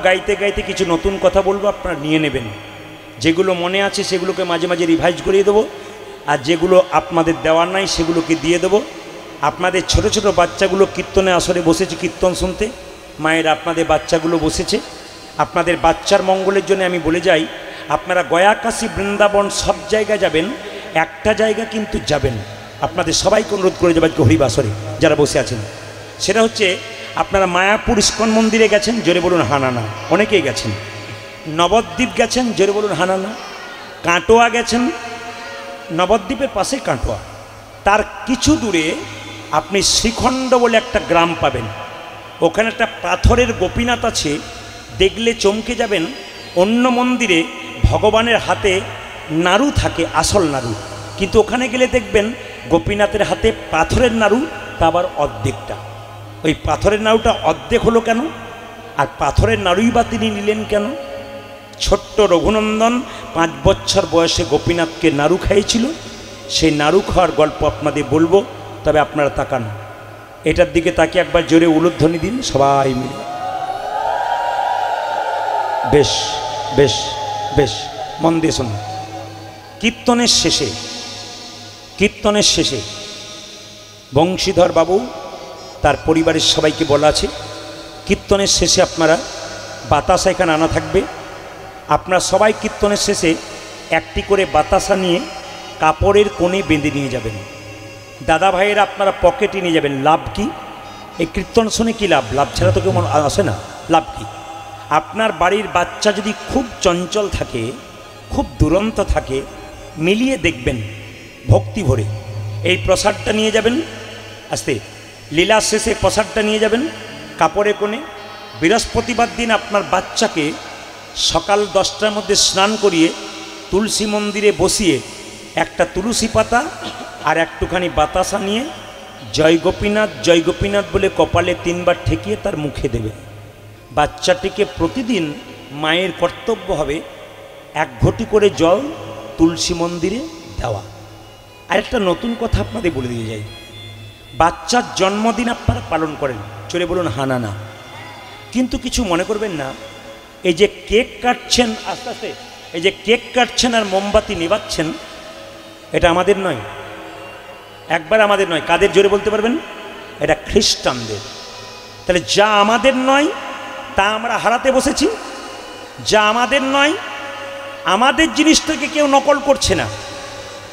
গাইতে গাইতে কিছু নতুন কথা বলবো, আপনারা নিয়ে নেবেন। যেগুলো মনে আছে সেগুলোকে মাঝে মাঝে রিভাইজ করিয়ে দেবো, আর যেগুলো আপনাদের দেওয়ার নাই সেগুলোকে দিয়ে দেবো। আপনাদের ছোট ছোট বাচ্চাগুলো কীর্তনে আসরে বসেছে কীর্তন শুনতে, মায়ের আপনাদের বাচ্চাগুলো বসেছে। আপনাদের বাচ্চার মঙ্গলের জন্য আমি বলে যাই, আপনারা গয়া, কাশী, বৃন্দাবন সব জায়গায় যাবেন, একটা জায়গা কিন্তু যাবেন, আপনাদের সবাইকে অনুরোধ করে যাবেন হরিবাসরে যারা বসে আছেন। সেটা হচ্ছে আপনারা মায়াপুর ইস্কন মন্দিরে গেছেন, জোরে বলুন হানানা, অনেকেই গেছেন। নবদ্বীপ গেছেন, জোরে বলুন হানানা। কাটোয়া গেছেন, নবদ্বীপের পাশে কাটোয়া, তার কিছু দূরে আপনি শ্রীখণ্ড বলে একটা গ্রাম পাবেন। ওখানে একটা পাথরের গোপীনাথ আছে, দেখলে চমকে যাবেন। অন্য মন্দিরে ভগবানের হাতে নাড়ু থাকে, আসল নাড়ু, কিন্তু ওখানে গেলে দেখবেন গোপীনাথের হাতে পাথরের নাড়ু, তা আবার অর্ধেকটা। ওই পাথরের নাড়ুটা অর্ধেক হলো কেন, আর পাথরের নাড়ুই বা তিনি নিলেন কেন? ছোট্ট রঘুনন্দন 5 বছর বয়সে গোপীনাথকে নাড়ু খাইয়েছিল, সেই নাড়ু খাওয়ার গল্প আপনাদের বলবো, তবে আপনারা তাকান, এটার দিকে তাকিয়ে একবার জোরে উলুধ্বনি দিন সবাই মিলে। বেশ বেশ বেশ, মন দিয়ে শুনুন। কীর্তনের শেষে বংশীধর বাবু তার পরিবারের সবাইকে বলা আছে, কীর্তনের শেষে আপনারা বাতাসা এখানে আনা থাকবে। আপনারা সবাই কীর্তনের শেষে একটি করে বাতাসা নিয়ে কাপড়ের কোণে বেঁধে নিয়ে যাবেন। দাদা ভাইয়েরা আপনারা পকেটে নিয়ে যাবেন। লাভ কি? এই কীর্তন শুনে কি লাভ? লাভ ছাড়া তো কেউ আসে না। লাভ কি? আপনার বাড়ির বাচ্চা যদি খুব চঞ্চল থাকে, খুব দুরন্ত থাকে, মিলিয়ে দেখবেন ভক্তি ভরে এই প্রসাদটা নিয়ে যাবেন। আস্তে লীলা শেষে প্রসাদটা নিয়ে যাবেন কাপড়ে কোণে। বৃহস্পতিবার দিন আপনার বাচ্চাকে সকাল 10টার মধ্যে স্নান করিয়ে তুলসী মন্দিরে বসিয়ে একটা তুলসী পাতা আর একটুখানি বাতাসা নিয়ে জয় গোপীনাথ জয় গোপীনাথ বলে কপালে 3 বার ঠেকিয়ে তার মুখে দেবে। বাচ্চাটিকে প্রতিদিন মায়ের কর্তব্য হবে 1 ঘটি করে জল তুলসী মন্দিরে দেওয়া। আরেকটা নতুন কথা আপনাদের বলে দিয়ে যাই, বাচ্চার জন্মদিন আপনারা পালন করেন, চলে বলুন হানানা, কিন্তু কিছু মনে করবেন না। এই যে কেক কাটছেন আস্তে আস্তে, এই যে কেক কাটছেন আর মোমবাতি নেভাচ্ছেন, এটা আমাদের নয়, একবার আমাদের নয়। কাদের? জোরে বলতে পারবেন? এটা খ্রিস্টানদের। তাহলে যা আমাদের নয় তা আমরা হারাতে বসেছি। যা আমাদের নয়, আমাদের জিনিসটাকে কেউ নকল করছে না,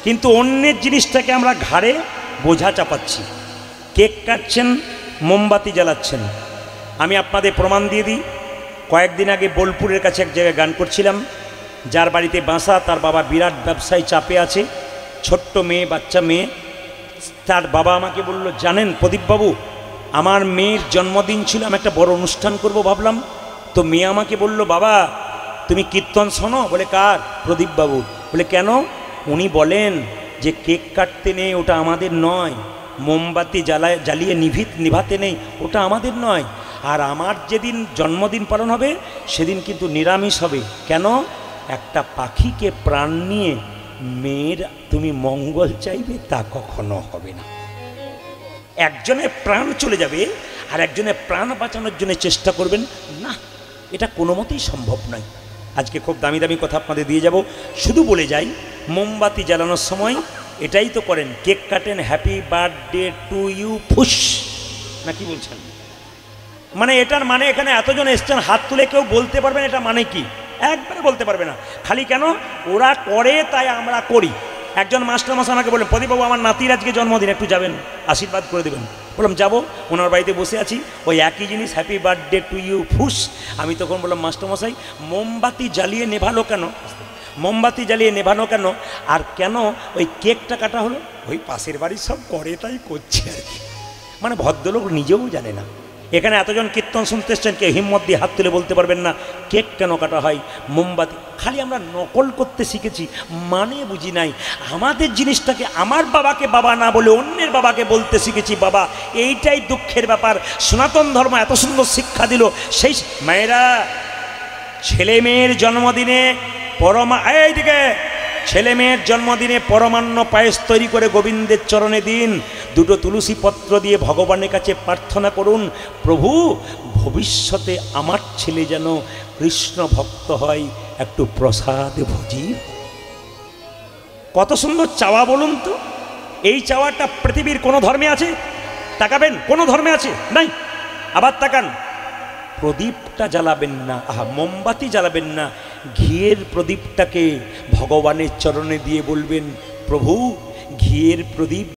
কিন্তু অন্যের জিনিসটাকে আমরা ঘাড়ে বোঝা চাপাচ্ছি। কেক কাটছেন, মোমবাতি জ্বালাচ্ছেন। আমি আপনাদের প্রমাণ দিয়ে দিই। কয়েকদিন আগে বোলপুরের কাছে এক জায়গায় গান করছিলাম, যার বাড়িতে বাসা, তার বাবা বিরাট ব্যবসায়ী চাপে আছে, ছোট্ট মেয়ে, বাচ্চা মেয়ে। তার বাবা আমাকে বলল, জানেন প্রদীপবাবু, আমার মেয়ের জন্মদিন ছিল, আমি একটা বড় অনুষ্ঠান করব ভাবলাম। তো মেয়ে আমাকে বলল, বাবা তুমি কীর্তন শোনো? বলে কার? প্রদীপবাবু। বলে কেন? উনি বলেন যে কেক কাটতে নেই, ওটা আমাদের নয়, মোমবাতি জ্বালিয়ে নিভাতে নেই, ওটা আমাদের নয়, আর আমার যেদিন জন্মদিন পালন হবে সেদিন কিন্তু নিরামিষ হবে। কেন? একটা পাখিকে প্রাণ নিয়ে মেয়ের তুমি মঙ্গল চাইবে, তা কখনো হবে না। একজনের প্রাণ চলে যাবে আর একজনের প্রাণ বাঁচানোর জন্য চেষ্টা করবেন না, এটা কোনো মতেই সম্ভব নয়। আজকে খুব দামি দামি কথা আপনাদের দিয়ে যাব, শুধু বলে যাই, মোমবাতি জ্বালানোর সময় এটাই তো করেন, কেক কাটেন, হ্যাপি বার্থডে টু ইউ ফুস, না কি বলছেন? মানে এটার মানে এখানে এতজন এসছেন, হাত তুলে কেউ বলতে পারবেন এটা মানে কি? একবারে বলতে পারবে না। খালি কেন? ওরা করে তাই আমরা করি। একজন মাস্টারমশাই আমাকে বললেন, প্রদীপবাবু আমার নাতির আজকে জন্মদিন, একটু যাবেন, আশীর্বাদ করে দেবেন। বললাম যাবো, ওনার বাড়িতে বসে আছি, ওই একই জিনিস, হ্যাপি বার্থডে টু ইউ ফুস। আমি তখন বললাম, মাস্টারমশাই মোমবাতি জ্বালিয়ে নেভালো কেন? মোমবাতি জ্বালিয়ে নেভানো কেন? আর কেন ওই কেকটা কাটা হলো? ওই পাশের বাড়ির সব করে তাই করছে আর কি। মানে ভদ্রলোক নিজেও জানে না। এখানে এতজন কীর্তন শুনতে এসছেন, কে হিম্মত দিয়ে হাত তুলে বলতে পারবেন না কেক কেন কাটা হয়, মোমবাতি। খালি আমরা নকল করতে শিখেছি, মানে বুঝি নাই। আমাদের জিনিসটাকে আমার বাবাকে বাবা না বলে অন্যের বাবাকে বলতে শিখেছি বাবা। এইটাই দুঃখের ব্যাপার। সনাতন ধর্ম এত সুন্দর শিক্ষা দিল, সেই মায়েরা ছেলে মেয়ের জন্মদিনে এইদিকে ছেলে মেয়ের জন্মদিনে পরমান্ন পায়েস তৈরি করে গোবিন্দের চরণে দিন, দুটো তুলসী পত্র দিয়ে ভগবানের কাছে প্রার্থনা করুন, প্রভু ভবিষ্যতে আমার ছেলে যেন কৃষ্ণ ভক্ত হয়, একটু প্রসাদ ভোজি। কত সুন্দর চাওয়া বলুন তো। এই চাওয়াটা পৃথিবীর কোনো ধর্মে আছে? তাকাবেন, কোনো ধর্মে আছে? নাই। আবার তাকান, প্রদীপটা জ্বালাবেন না, মোমবাতি জ্বালাবেন না, ঘিয়ের প্রদীপটাকে ভগবানের চরণে দিয়ে বলবেন, প্রভু ঘিয়ের প্রদীপ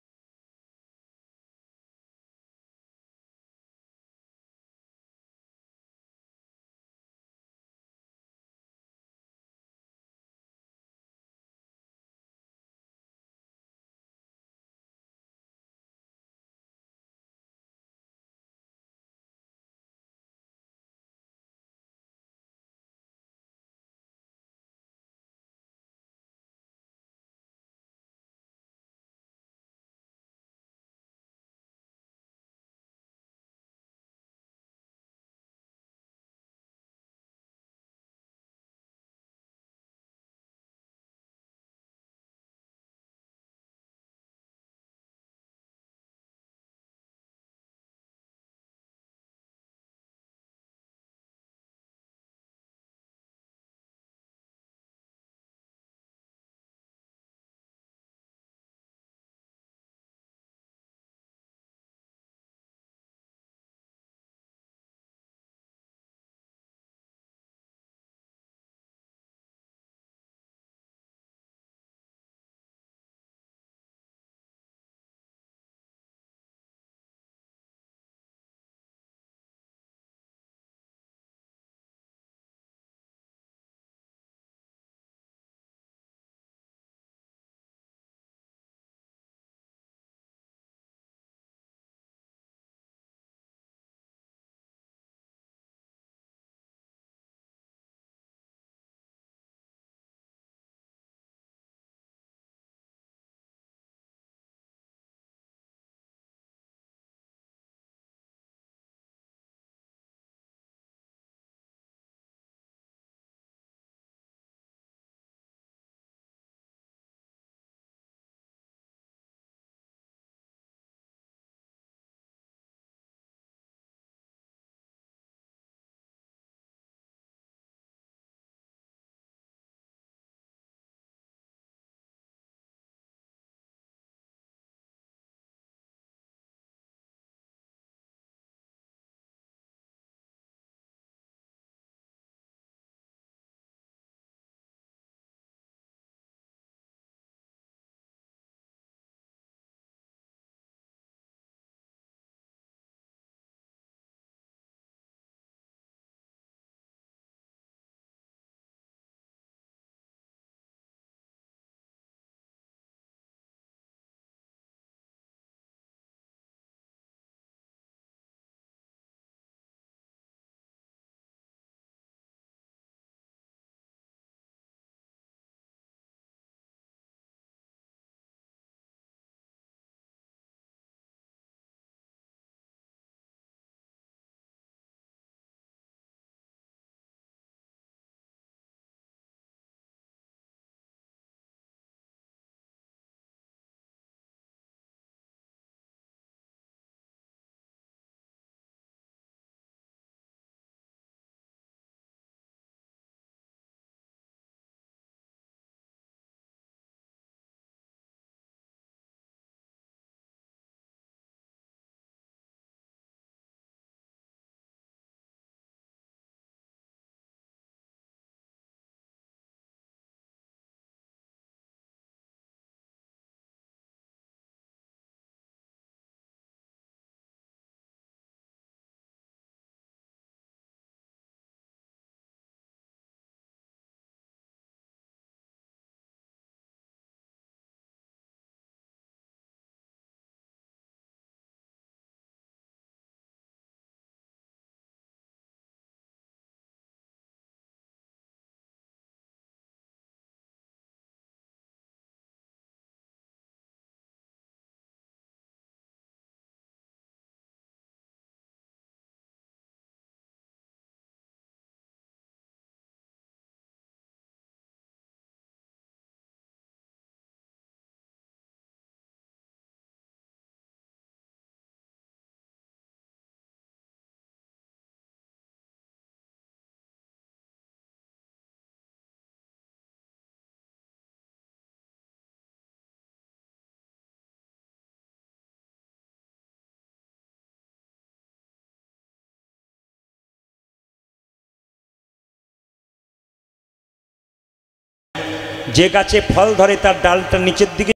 যে গাছে ফল ধরে তার ডালটা নিচের দিকে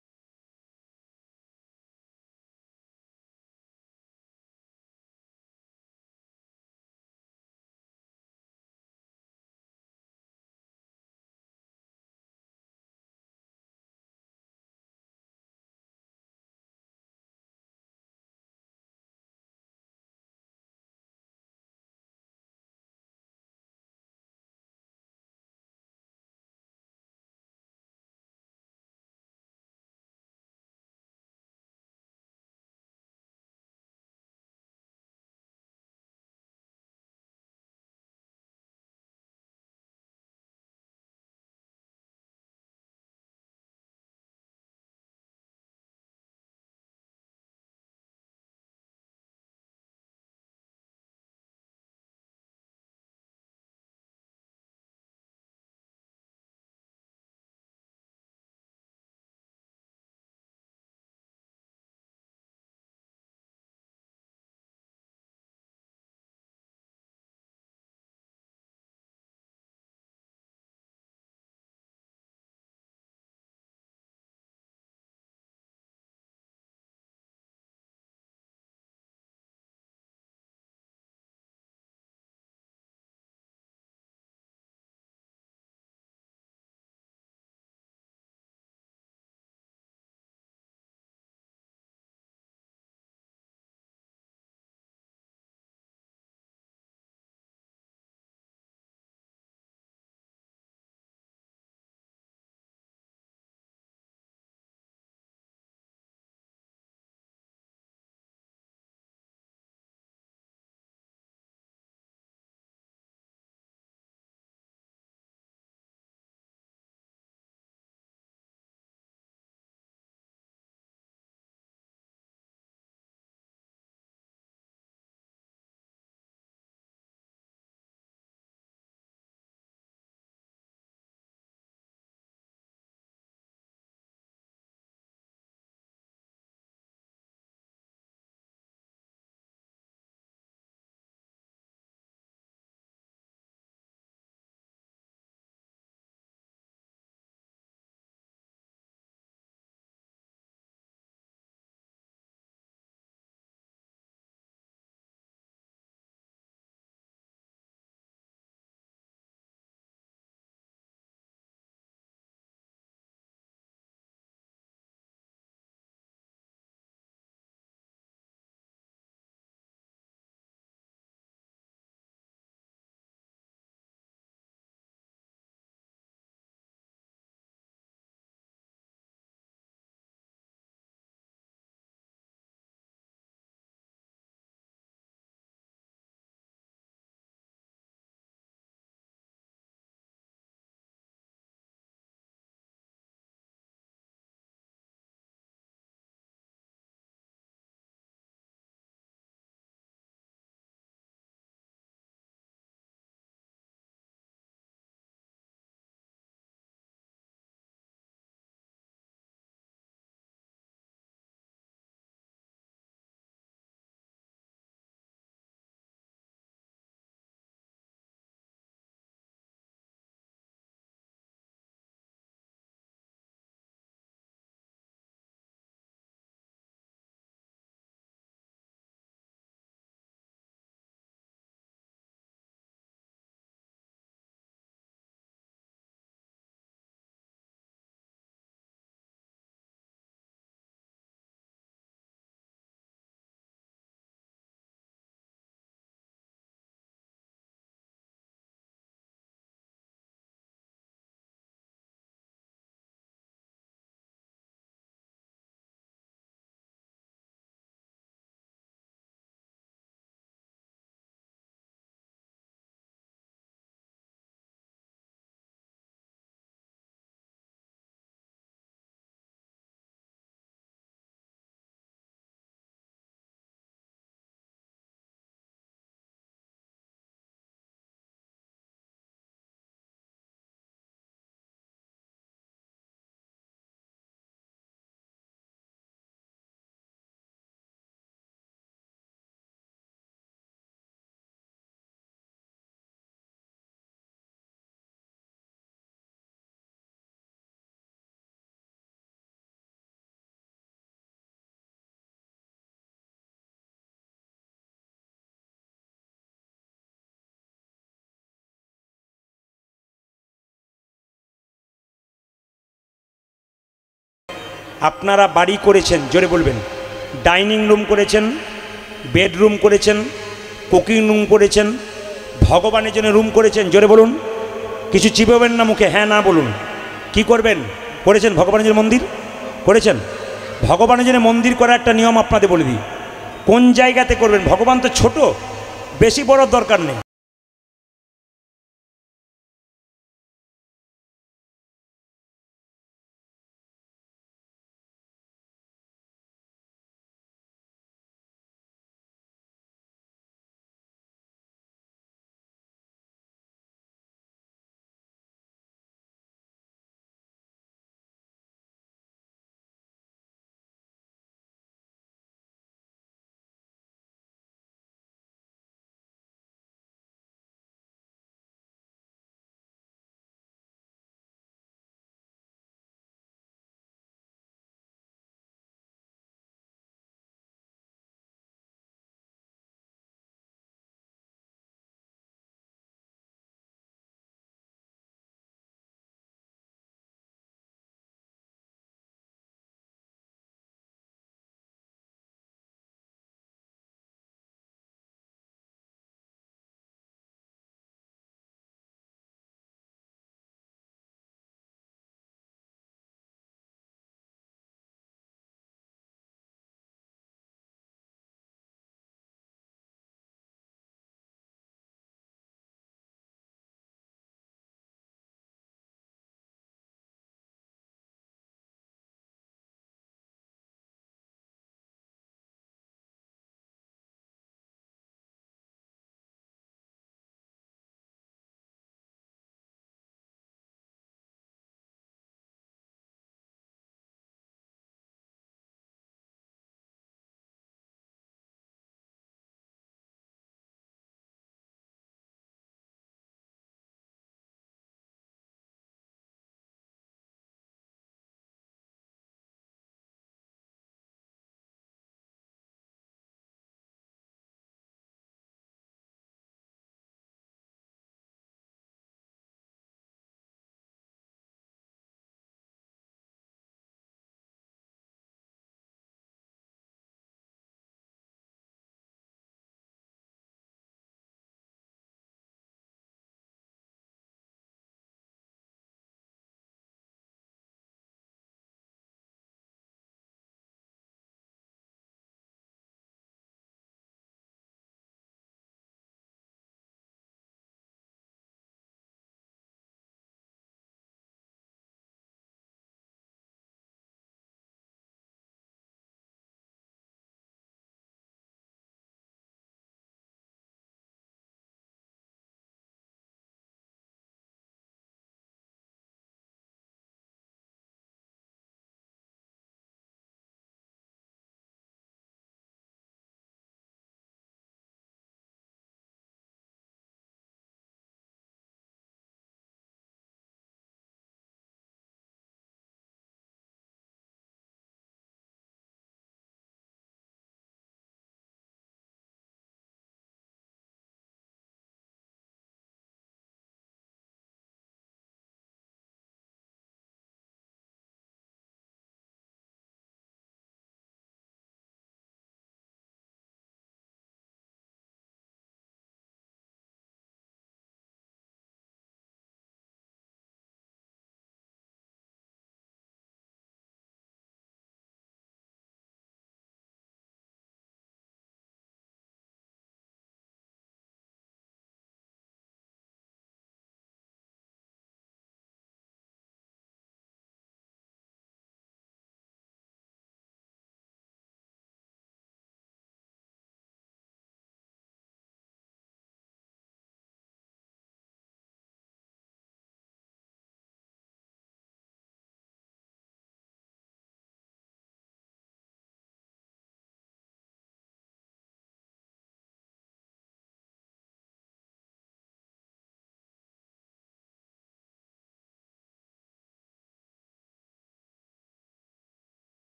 আপনারা বাড়ি করেছেন, জোরে বলবেন, ডাইনিং রুম করেছেন, বেডরুম করেছেন, কুকিং রুম করেছেন, ভগবানের জন্য রুম করেছেন, জোরে বলুন। কিছু চিবাবেন না মুখে, হ্যাঁ না বলুন। কি করবেন? করেছেন ভগবানের জন্য মন্দির করেছেন। ভগবানের জন্য মন্দির করার একটা নিয়ম আপনাদের বলে দিই। কোন জায়গাতে করবেন? ভগবান তো ছোট, বেশি বড় দরকার নেই।